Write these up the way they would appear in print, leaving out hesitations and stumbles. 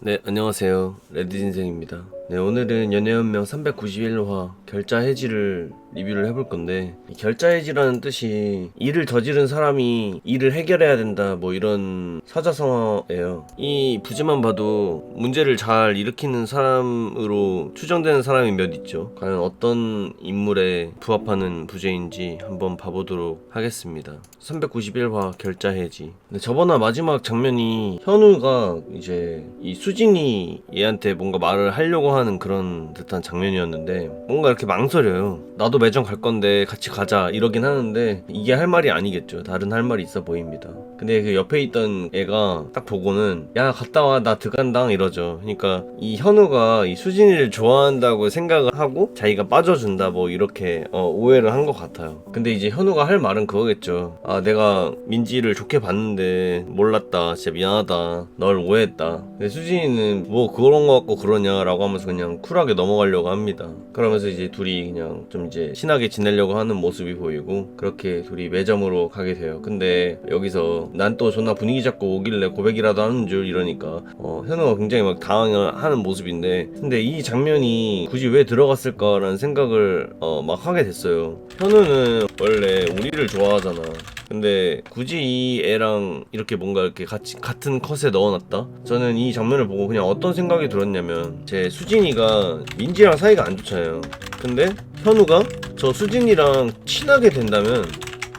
네, 안녕하세요. 레드진생입니다. 네, 오늘은 연애연명 391화 결자 해지를 리뷰를 해볼 건데, 이 결자 해지라는 뜻이 일을 저지른 사람이 일을 해결해야 된다, 뭐 이런 사자성어예요. 이 부제만 봐도 문제를 잘 일으키는 사람으로 추정되는 사람이 몇 있죠. 과연 어떤 인물에 부합하는 부제인지 한번 봐보도록 하겠습니다. 391화 결자 해지. 네, 저번화 마지막 장면이 현우가 이제 이 수진이 얘한테 뭔가 말을 하려고 하는 그런 듯한 장면이었는데, 뭔가 이렇게 망설여요. 나도 매점 갈 건데 같이 가자 이러긴 하는데 이게 할 말이 아니겠죠. 다른 할 말이 있어 보입니다. 근데 그 옆에 있던 애가 딱 보고는 야 갔다 와 나 들어간당 이러죠. 그러니까 이 현우가 이 수진이를 좋아한다고 생각을 하고 자기가 빠져준다 뭐 이렇게 오해를 한 것 같아요. 근데 이제 현우가 할 말은 그거겠죠. 아 내가 민지를 좋게 봤는데 몰랐다 진짜 미안하다 널 오해했다. 근데 수진이는 뭐 그런 거 같고 그러냐라고 하면서 그냥 쿨하게 넘어가려고 합니다. 그러면서 이제 둘이 그냥 좀 이제 친하게 지내려고 하는 모습이 보이고 그렇게 둘이 매점으로 가게 돼요. 근데 여기서 난 또 존나 분위기 잡고 오길래 고백이라도 하는 줄 이러니까 현우가 굉장히 막 당황하는 모습인데, 근데 이 장면이 굳이 왜 들어갔을까라는 생각을 막 하게 됐어요. 현우는 원래 우리를 좋아하잖아. 근데 굳이 이 애랑 이렇게 뭔가 이렇게 같은 컷에 넣어놨다? 저는 이 장면을 보고 그냥 어떤 생각이 들었냐면, 제 수진이가 민지랑 사이가 안 좋잖아요. 근데 현우가 저 수진이랑 친하게 된다면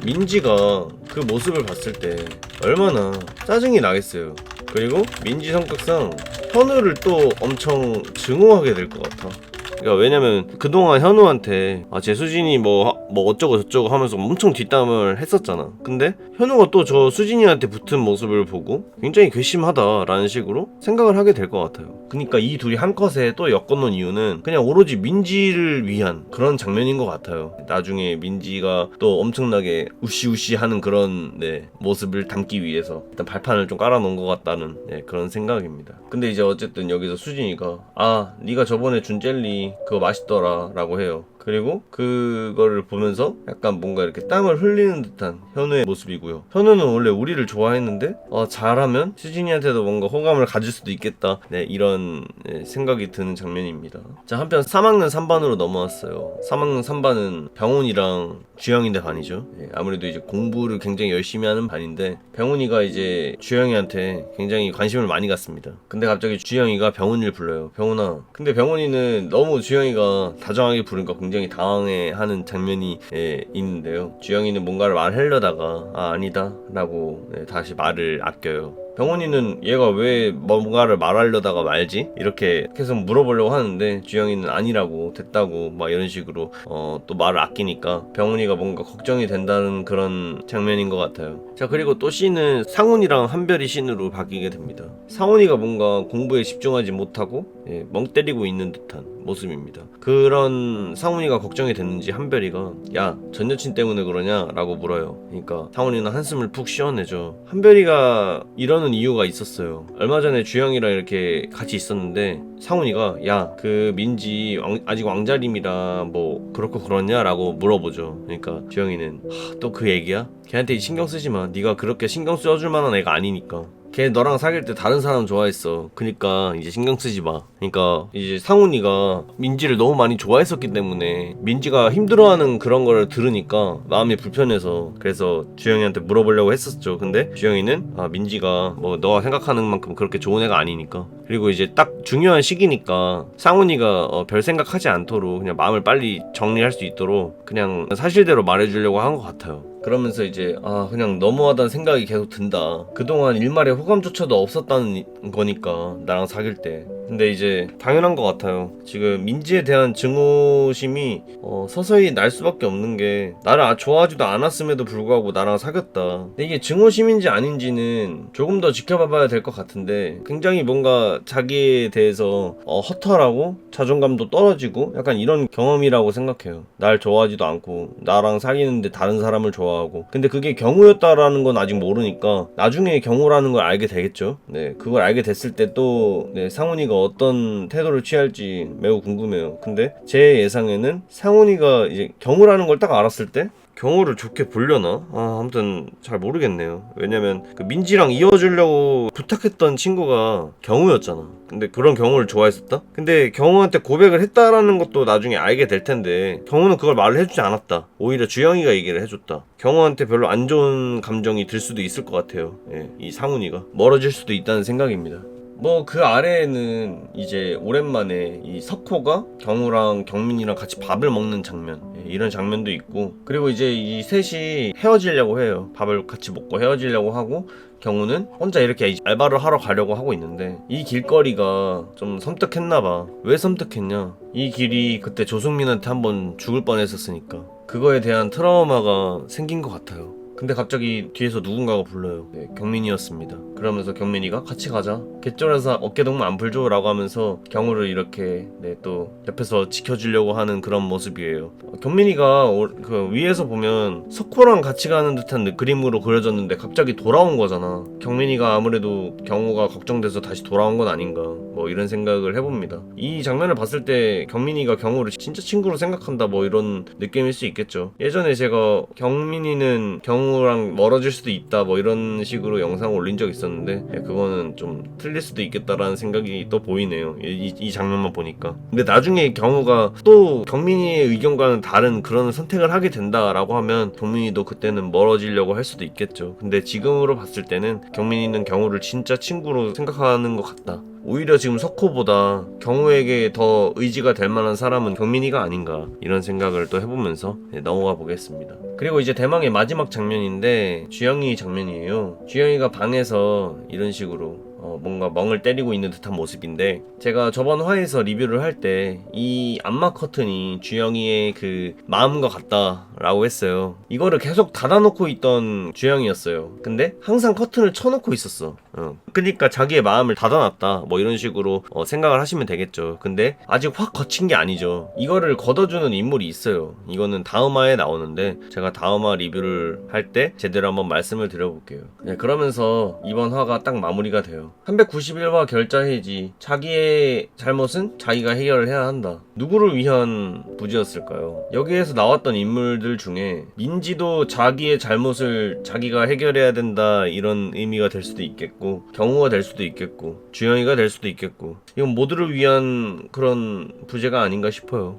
민지가 그 모습을 봤을 때 얼마나 짜증이 나겠어요. 그리고 민지 성격상 현우를 또 엄청 증오하게 될 것 같아. 그러니까 왜냐면 그동안 현우한테 제 수진이 뭐 어쩌고 저쩌고 하면서 엄청 뒷담을 했었잖아. 근데 현우가 또 저 수진이한테 붙은 모습을 보고 굉장히 괘씸하다라는 식으로 생각을 하게 될 것 같아요. 그러니까 이 둘이 한 컷에 또 엮어놓은 이유는 그냥 오로지 민지를 위한 그런 장면인 것 같아요. 나중에 민지가 또 엄청나게 우시우시하는 그런 모습을 담기 위해서 일단 발판을 좀 깔아놓은 것 같다는 그런 생각입니다. 근데 이제 어쨌든 여기서 수진이가 네가 저번에 준 젤리 그거 맛있더라 라고 해요. 그리고 그거를 보면서 약간 뭔가 이렇게 땀을 흘리는 듯한 현우의 모습이고요. 현우는 원래 우리를 좋아했는데 잘하면 수진이한테도 뭔가 호감을 가질 수도 있겠다, 이런 생각이 드는 장면입니다. 자, 한편 3학년 3반으로 넘어왔어요. 3학년 3반은 병훈이랑 주영인데 반이죠. 아무래도 이제 공부를 굉장히 열심히 하는 반인데, 병훈이가 이제 주영이한테 굉장히 관심을 많이 갖습니다. 근데 갑자기 주영이가 병훈이를 불러요. 병훈아. 근데 병훈이는 너무 주영이가 다정하게 부르니까 굉장히 당황해하는 장면이 있는데요. 주영이는 뭔가를 말하려다가 아니다 라고 다시 말을 아껴요. 병원이는 얘가 왜 뭔가를 말하려다가 말지? 이렇게 계속 물어보려고 하는데 주영이는 아니라고 됐다고 막 이런 식으로 또 말을 아끼니까 병원이가 뭔가 걱정이 된다는 그런 장면인 것 같아요. 자, 그리고 또 씬은 상훈이랑 한별이 씬으로 바뀌게 됩니다. 상훈이가 뭔가 공부에 집중하지 못하고 멍 때리고 있는 듯한 모습입니다. 그런 상훈이가 걱정이 됐는지 한별이가 야 전 여친 때문에 그러냐? 라고 물어요. 그러니까 상훈이는 한숨을 푹 쉬어내죠. 한별이가 이러는 이유가 있었어요. 얼마 전에 주영이랑 이렇게 같이 있었는데 상훈이가 야 그 민지 아직 왕자림이라 뭐 그렇고 그러냐? 라고 물어보죠. 그러니까 주영이는 또 그 얘기야? 걔한테 신경 쓰지 마. 네가 그렇게 신경 써줄 만한 애가 아니니까. 걔 너랑 사귈 때 다른 사람 좋아했어. 그니까 이제 신경 쓰지 마. 그니까 이제 상훈이가 민지를 너무 많이 좋아했었기 때문에 민지가 힘들어하는 그런 거를 들으니까 마음이 불편해서 그래서 주영이한테 물어보려고 했었죠. 근데 주영이는 민지가 뭐 너가 생각하는 만큼 그렇게 좋은 애가 아니니까, 그리고 이제 딱 중요한 시기니까 상훈이가 별 생각하지 않도록 그냥 마음을 빨리 정리할 수 있도록 그냥 사실대로 말해주려고 한 것 같아요. 그러면서 이제 그냥 너무하다는 생각이 계속 든다. 그동안 일말의 호감조차도 없었다는 거니까 나랑 사귈 때. 근데 이제 당연한 것 같아요. 지금 민지에 대한 증오심이 서서히 날 수밖에 없는 게, 나를 좋아하지도 않았음에도 불구하고 나랑 사귀었다. 근데 이게 증오심인지 아닌지는 조금 더 지켜봐봐야 될 것 같은데, 굉장히 뭔가 자기에 대해서 허탈하고 자존감도 떨어지고 약간 이런 경험이라고 생각해요. 날 좋아하지도 않고 나랑 사귀는데 다른 사람을 좋아하고. 근데 그게 경우였다라는 건 아직 모르니까 나중에 경우라는 걸 알게 되겠죠. 그걸 알게 됐을 때 또 상훈이가 어떤 태도를 취할지 매우 궁금해요. 근데 제 예상에는 상훈이가 이제 경우라는 걸 딱 알았을 때 경우를 좋게 보려나? 아무튼 잘 모르겠네요. 왜냐면 그 민지랑 이어주려고 부탁했던 친구가 경우였잖아. 근데 그런 경우를 좋아했었다? 근데 경우한테 고백을 했다라는 것도 나중에 알게 될 텐데 경우는 그걸 말을 해주지 않았다. 오히려 주영이가 얘기를 해줬다. 경우한테 별로 안 좋은 감정이 들 수도 있을 것 같아요. 예, 이 상훈이가 멀어질 수도 있다는 생각입니다. 뭐 그 아래에는 이제 오랜만에 이 석호가 경우랑 경민이랑 같이 밥을 먹는 장면, 이런 장면도 있고, 그리고 이제 이 셋이 헤어지려고 해요. 밥을 같이 먹고 헤어지려고 하고, 경우는 혼자 이렇게 알바를 하러 가려고 하고 있는데 이 길거리가 좀 섬뜩했나봐. 왜 섬뜩했냐, 이 길이 그때 조승민한테 한번 죽을 뻔했었으니까 그거에 대한 트라우마가 생긴 것 같아요. 근데 갑자기 뒤에서 누군가가 불러요. 네, 경민이었습니다. 그러면서 경민이가 같이 가자, 개쩔어서 어깨동무 안 풀죠 라고 하면서 경우를 이렇게 또 옆에서 지켜주려고 하는 그런 모습이에요. 경민이가 그 위에서 보면 석호랑 같이 가는 듯한 그림으로 그려졌는데 갑자기 돌아온 거잖아. 경민이가 아무래도 경우가 걱정돼서 다시 돌아온 건 아닌가, 뭐 이런 생각을 해봅니다. 이 장면을 봤을 때 경민이가 경우를 진짜 친구로 생각한다, 뭐 이런 느낌일 수 있겠죠. 예전에 제가 경민이는 경우랑 멀어질 수도 있다, 뭐 이런 식으로 영상을 올린 적 있었는데 그거는 좀 틀릴 수도 있겠다라는 생각이 또 보이네요. 이 장면만 보니까. 근데 나중에 경우가 또 경민이의 의견과는 다른 그런 선택을 하게 된다라고 하면 경민이도 그때는 멀어지려고 할 수도 있겠죠. 근데 지금으로 봤을 때는 경민이는 경우를 진짜 친구로 생각하는 것 같다. 오히려 지금 석호보다 경우에게 더 의지가 될 만한 사람은 경민이가 아닌가, 이런 생각을 또 해보면서 넘어가 보겠습니다. 그리고 이제 대망의 마지막 장면인데 주영이 장면이에요. 주영이가 방에서 이런 식으로 뭔가 멍을 때리고 있는 듯한 모습인데, 제가 저번 화에서 리뷰를 할 때 이 안마 커튼이 주영이의 그 마음과 같다라고 했어요. 이거를 계속 닫아놓고 있던 주영이었어요. 근데 항상 커튼을 쳐놓고 있었어. 그러니까 자기의 마음을 닫아놨다, 뭐 이런 식으로 생각을 하시면 되겠죠. 근데 아직 확 걷힌 게 아니죠. 이거를 걷어주는 인물이 있어요. 이거는 다음화에 나오는데 제가 다음화 리뷰를 할 때 제대로 한번 말씀을 드려볼게요. 그러면서 이번 화가 딱 마무리가 돼요. 391화 결자해지. 자기의 잘못은 자기가 해결을 해야 한다. 누구를 위한 부지였을까요? 여기에서 나왔던 인물들 중에 민지도 자기의 잘못을 자기가 해결해야 된다, 이런 의미가 될 수도 있겠고, 경우가 될 수도 있겠고, 주영이가 될 수도 있겠고, 이건 모두를 위한 그런 부제가 아닌가 싶어요.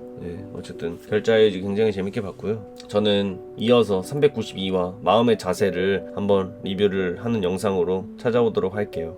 어쨌든 결자해지 굉장히 재밌게 봤고요. 저는 이어서 392화 마음의 자세를 한번 리뷰를 하는 영상으로 찾아오도록 할게요.